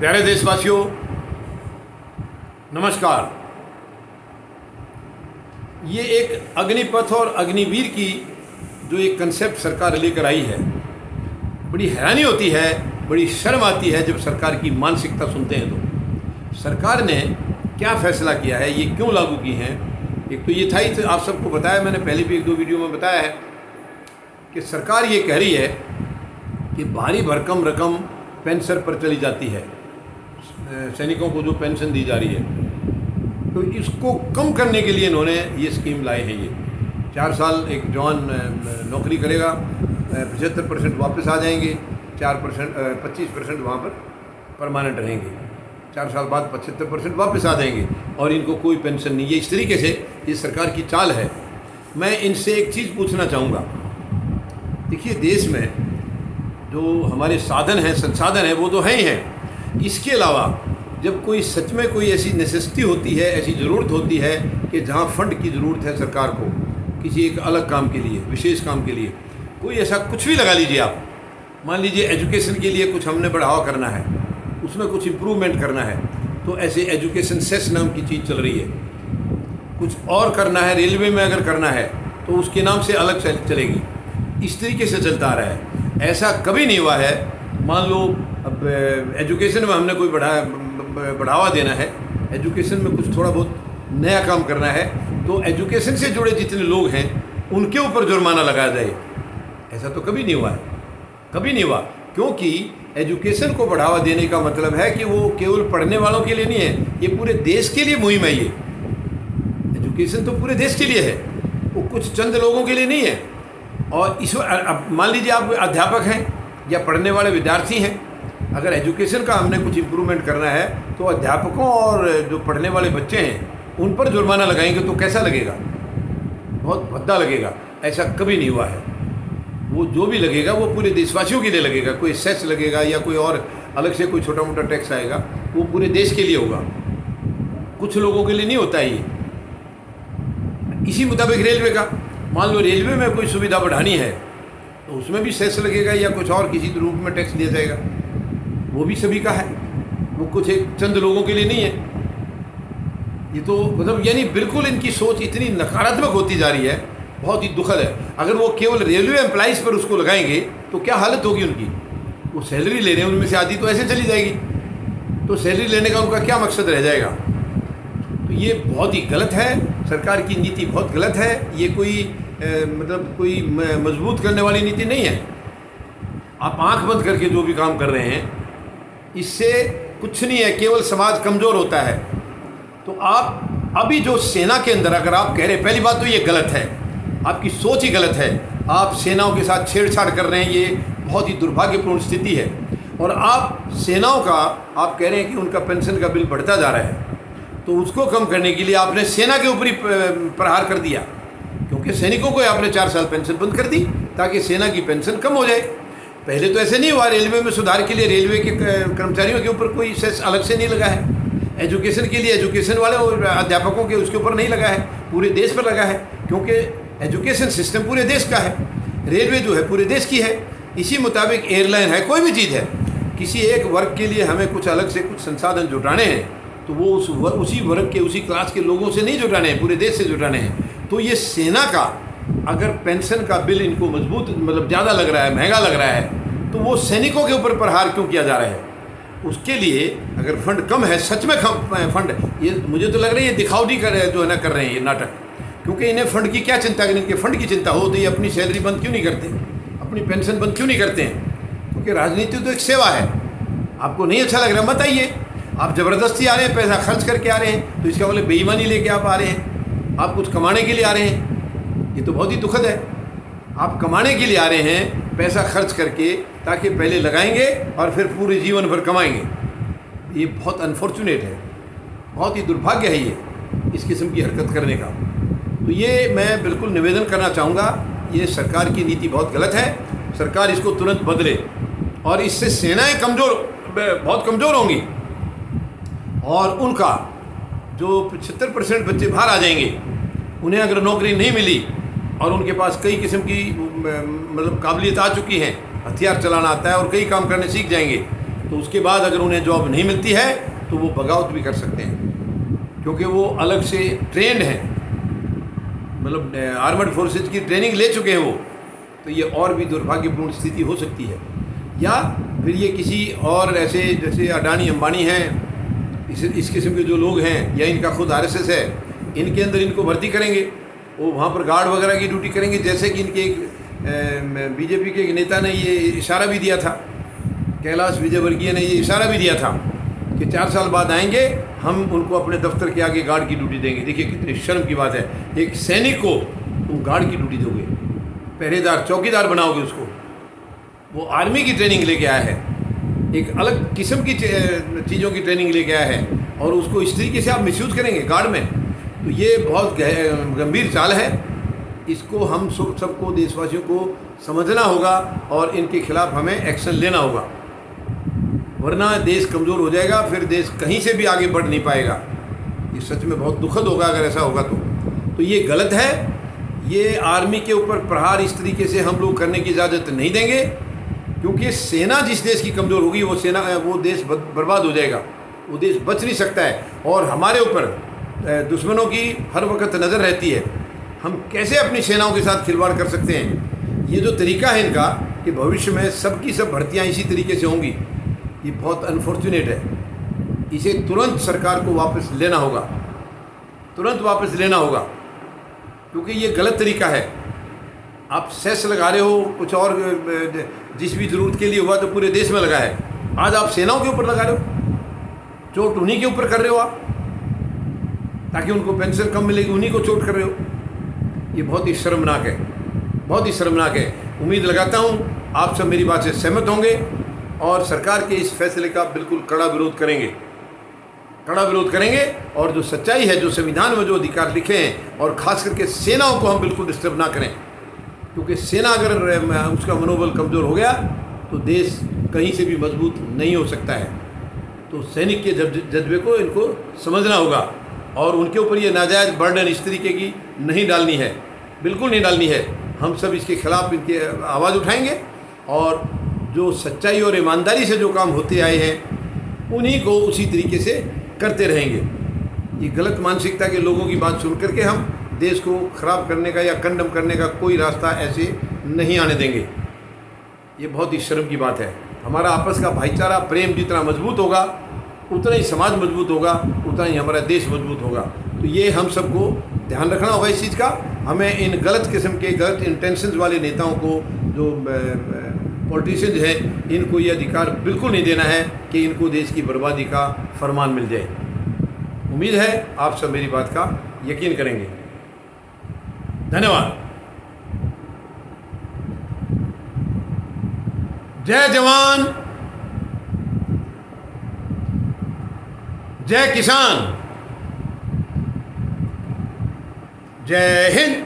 प्यारे देशवासियों, नमस्कार। ये एक अग्निपथ और अग्निवीर की जो एक कंसेप्ट सरकार लेकर आई है, बड़ी हैरानी होती है, बड़ी शर्म आती है जब सरकार की मानसिकता सुनते हैं। तो सरकार ने क्या फैसला किया है, ये क्यों लागू की हैं। एक तो ये था ही, आप सबको बताया, मैंने पहले भी एक दो वीडियो में बताया है कि सरकार ये कह रही है कि भारी भरकम रकम पेंशन पर चली जाती है, सैनिकों को जो पेंशन दी जा रही है, तो इसको कम करने के लिए इन्होंने ये स्कीम लाए हैं। ये 4 साल एक जवान नौकरी करेगा, 75% वापस आ जाएंगे, 25% वहाँ पर परमानेंट रहेंगे, 4 साल बाद 75% वापस आ जाएंगे और इनको कोई पेंशन नहीं। ये इस तरीके से ये सरकार की चाल है। मैं इनसे एक चीज़ पूछना चाहूँगा। देखिए, देश में जो हमारे साधन हैं, संसाधन हैं, वो तो हैं ही हैं। इसके अलावा जब कोई सच में कोई ऐसी नेसेसिटी होती है, ऐसी ज़रूरत होती है कि जहाँ फंड की ज़रूरत है सरकार को किसी एक अलग काम के लिए, विशेष काम के लिए, कोई ऐसा कुछ भी लगा लीजिए आप। मान लीजिए एजुकेशन के लिए कुछ हमने बढ़ावा करना है, उसमें कुछ इम्प्रूवमेंट करना है, तो ऐसे एजुकेशन सेस नाम की चीज़ चल रही है। कुछ और करना है, रेलवे में अगर करना है तो उसके नाम से अलग चलेगी। इस तरीके से चलता आ रहा है। ऐसा कभी नहीं हुआ है, मान लो अब एजुकेशन में हमने कोई बढ़ावा देना है, एजुकेशन में कुछ थोड़ा बहुत नया काम करना है, तो एजुकेशन से जुड़े जितने लोग हैं उनके ऊपर जुर्माना लगाया जाए। ऐसा तो कभी नहीं हुआ है, कभी नहीं हुआ। क्योंकि एजुकेशन को बढ़ावा देने का मतलब है कि वो केवल पढ़ने वालों के लिए नहीं है, ये पूरे देश के लिए मुहिम है। ये एजुकेशन तो पूरे देश के लिए है, वो कुछ चंद लोगों के लिए नहीं है। और इस अब मान लीजिए आप अध्यापक हैं या पढ़ने वाले विद्यार्थी हैं, अगर एजुकेशन का हमने कुछ इम्प्रूवमेंट करना है तो अध्यापकों और जो पढ़ने वाले बच्चे हैं उन पर जुर्माना लगाएंगे तो कैसा लगेगा? बहुत भद्दा लगेगा। ऐसा कभी नहीं हुआ है। वो जो भी लगेगा वो पूरे देशवासियों के लिए लगेगा। कोई सेस लगेगा या कोई और अलग से कोई छोटा मोटा टैक्स आएगा, वो पूरे देश के लिए होगा, कुछ लोगों के लिए नहीं होता है ये। इसी मुताबिक रेलवे का, मान लो रेलवे में कोई सुविधा बढ़ानी है तो उसमें भी सेस लगेगा या कुछ और किसी रूप में टैक्स दिया जाएगा, वो भी सभी का है, वो कुछ एक चंद लोगों के लिए नहीं है। ये तो मतलब यानी बिल्कुल इनकी सोच इतनी नकारात्मक होती जा रही है, बहुत ही दुखद है। अगर वो केवल रेलवे एम्प्लॉइज़ पर उसको लगाएंगे तो क्या हालत होगी उनकी? वो सैलरी ले रहे हैं, उनमें से आधी तो ऐसे चली जाएगी, तो सैलरी लेने का उनका क्या मकसद रह जाएगा? तो ये बहुत ही गलत है, सरकार की नीति बहुत गलत है। ये कोई मतलब कोई मजबूत करने वाली नीति नहीं है। आप आंख बंद करके जो भी काम कर रहे हैं इससे कुछ नहीं है, केवल समाज कमज़ोर होता है। तो आप अभी जो सेना के अंदर अगर आप कह रहे हैं, पहली बात तो ये गलत है, आपकी सोच ही गलत है। आप सेनाओं के साथ छेड़छाड़ कर रहे हैं, ये बहुत ही दुर्भाग्यपूर्ण स्थिति है। और आप सेनाओं का आप कह रहे हैं कि उनका पेंशन का बिल बढ़ता जा रहा है, तो उसको कम करने के लिए आपने सेना के ऊपर ही प्रहार कर दिया, क्योंकि सैनिकों को आपने 4 साल पेंशन बंद कर दी ताकि सेना की पेंशन कम हो जाए। पहले तो ऐसे नहीं हुआ। रेलवे में सुधार के लिए रेलवे के कर्मचारियों के ऊपर कोई सेस अलग से नहीं लगा है। एजुकेशन के लिए एजुकेशन वाले और अध्यापकों के उसके ऊपर नहीं लगा है, पूरे देश पर लगा है, क्योंकि एजुकेशन सिस्टम पूरे देश का है, रेलवे जो है पूरे देश की है। इसी मुताबिक एयरलाइन है, कोई भी चीज़ है, किसी एक वर्ग के लिए हमें कुछ अलग से कुछ संसाधन जुटाने हैं तो वो उसी वर्ग के, उसी क्लास के लोगों से नहीं जुटाने हैं, पूरे देश से जुटाने हैं। तो ये सेना का अगर पेंशन का बिल इनको मजबूत मतलब ज़्यादा लग रहा है, महंगा लग रहा है, तो वो सैनिकों के ऊपर प्रहार क्यों किया जा रहा है? उसके लिए अगर फंड कम है, सच में कम फंड, ये मुझे तो लग रहा है ये दिखावटी जो है ना कर रहे हैं ये नाटक। क्योंकि इन्हें फंड की क्या चिंता, अगर इनके फंड की चिंता हो तो ये अपनी सैलरी बंद क्यों नहीं करते, अपनी पेंशन बंद क्यों नहीं करते हैं? क्योंकि राजनीति तो एक सेवा है। आपको नहीं अच्छा लग रहा मत आइए, आप ज़बरदस्ती आ रहे हैं, पैसा खर्च करके आ रहे हैं, तो इसका मतलब बेईमानी लेके आप आ रहे हैं, आप कुछ कमाने के लिए आ रहे हैं। ये तो बहुत ही दुखद है। आप कमाने के लिए आ रहे हैं, पैसा खर्च करके, ताकि पहले लगाएंगे और फिर पूरे जीवन भर कमाएंगे। ये बहुत अनफॉर्चुनेट है, बहुत ही दुर्भाग्य है ये इस किस्म की हरकत करने का। तो ये मैं बिल्कुल निवेदन करना चाहूँगा, ये सरकार की नीति बहुत गलत है। सरकार इसको तुरंत बदले और इससे सेनाएं बहुत कमज़ोर होंगी और उनका जो 75% बच्चे बाहर आ जाएंगे, उन्हें अगर नौकरी नहीं मिली और उनके पास कई किस्म की मतलब काबिलियत आ चुकी हैं, हथियार चलाना आता है और कई काम करने सीख जाएंगे, तो उसके बाद अगर उन्हें जॉब नहीं मिलती है तो वो बगावत भी कर सकते हैं, क्योंकि वो अलग से ट्रेंड हैं, मतलब आर्मड फोर्सेज की ट्रेनिंग ले चुके हैं वो। तो ये और भी दुर्भाग्यपूर्ण स्थिति हो सकती है। या फिर ये किसी और ऐसे जैसे अडानी अंबानी हैं, इस किस्म के जो लोग हैं, या इनका खुद आरएसएस है, इनके अंदर इनको भर्ती करेंगे, वो वहाँ पर गार्ड वगैरह की ड्यूटी करेंगे। जैसे कि इनके एक बीजेपी के एक नेता ने ये इशारा भी दिया था, कैलाश विजयवर्गीय ने ये इशारा भी दिया था कि 4 साल बाद आएंगे, हम उनको अपने दफ्तर के आगे गार्ड की ड्यूटी देंगे। देखिए कितनी शर्म की बात है, एक सैनिक को तुम गार्ड की ड्यूटी दोगे, पहरेदार चौकीदार बनाओगे उसको। वो आर्मी की ट्रेनिंग लेके आया है, एक अलग किस्म की चीज़ों की ट्रेनिंग लेके आया है, और उसको इस तरीके से आप मिसयूज़ करेंगे गार्ड में, तो ये बहुत गंभीर चाल है। इसको हम सबको देशवासियों को समझना होगा और इनके खिलाफ हमें एक्शन लेना होगा, वरना देश कमज़ोर हो जाएगा, फिर देश कहीं से भी आगे बढ़ नहीं पाएगा। ये सच में बहुत दुखद होगा अगर ऐसा होगा तो ये गलत है। ये आर्मी के ऊपर प्रहार इस तरीके से हम लोग करने की इजाज़त नहीं देंगे, क्योंकि सेना जिस देश की कमज़ोर होगी वो देश बर्बाद हो जाएगा, वो देश बच नहीं सकता है। और हमारे ऊपर दुश्मनों की हर वक्त नज़र रहती है, हम कैसे अपनी सेनाओं के साथ खिलवाड़ कर सकते हैं। ये जो तरीका है इनका कि भविष्य में सबकी सब भर्तियाँ इसी तरीके से होंगी, ये बहुत अनफॉर्चुनेट है। इसे तुरंत सरकार को वापस लेना होगा, तुरंत वापस लेना होगा, क्योंकि ये गलत तरीका है। आप सेस लगा रहे हो कुछ और, जिस भी ज़रूरत के लिए हुआ तो पूरे देश में लगा है, आज आप सेनाओं के ऊपर लगा रहे हो, चोट उन्हीं के ऊपर कर रहे हो आप, ताकि उनको पेंशन कम मिलेगी, उन्हीं को चोट कर रहे हो। ये बहुत ही शर्मनाक है, बहुत ही शर्मनाक है। उम्मीद लगाता हूँ आप सब मेरी बात से सहमत होंगे और सरकार के इस फैसले का बिल्कुल कड़ा विरोध करेंगे, कड़ा विरोध करेंगे। और जो सच्चाई है, जो संविधान में जो अधिकार लिखे हैं, और ख़ास करके सेनाओं को हम बिल्कुल डिस्टर्ब ना करें, क्योंकि सेना अगर उसका मनोबल कमज़ोर हो गया तो देश कहीं से भी मजबूत नहीं हो सकता है। तो सैनिक के जज्बे को इनको समझना होगा, और उनके ऊपर ये नाजायज़ बर्डन इस तरीके की नहीं डालनी है, बिल्कुल नहीं डालनी है। हम सब इसके खिलाफ इनके आवाज़ उठाएंगे, और जो सच्चाई और ईमानदारी से जो काम होते आए हैं उन्हीं को उसी तरीके से करते रहेंगे। ये गलत मानसिकता के लोगों की बात सुन करके हम देश को ख़राब करने का या कंडम करने का कोई रास्ता ऐसे नहीं आने देंगे। ये बहुत ही शर्म की बात है। हमारा आपस का भाईचारा प्रेम जितना मजबूत होगा, उतना ही समाज मजबूत होगा, उतना ही हमारा देश मजबूत होगा। तो ये हम सबको ध्यान रखना होगा इस चीज़ का। हमें इन गलत किस्म के गलत इंटेंशंस वाले नेताओं को, जो पॉलिटिशियंस हैं, इनको ये अधिकार बिल्कुल नहीं देना है कि इनको देश की बर्बादी का फरमान मिल जाए। उम्मीद है आप सब मेरी बात का यकीन करेंगे। धन्यवाद। जय जवान, जय किसान, जय हिंद।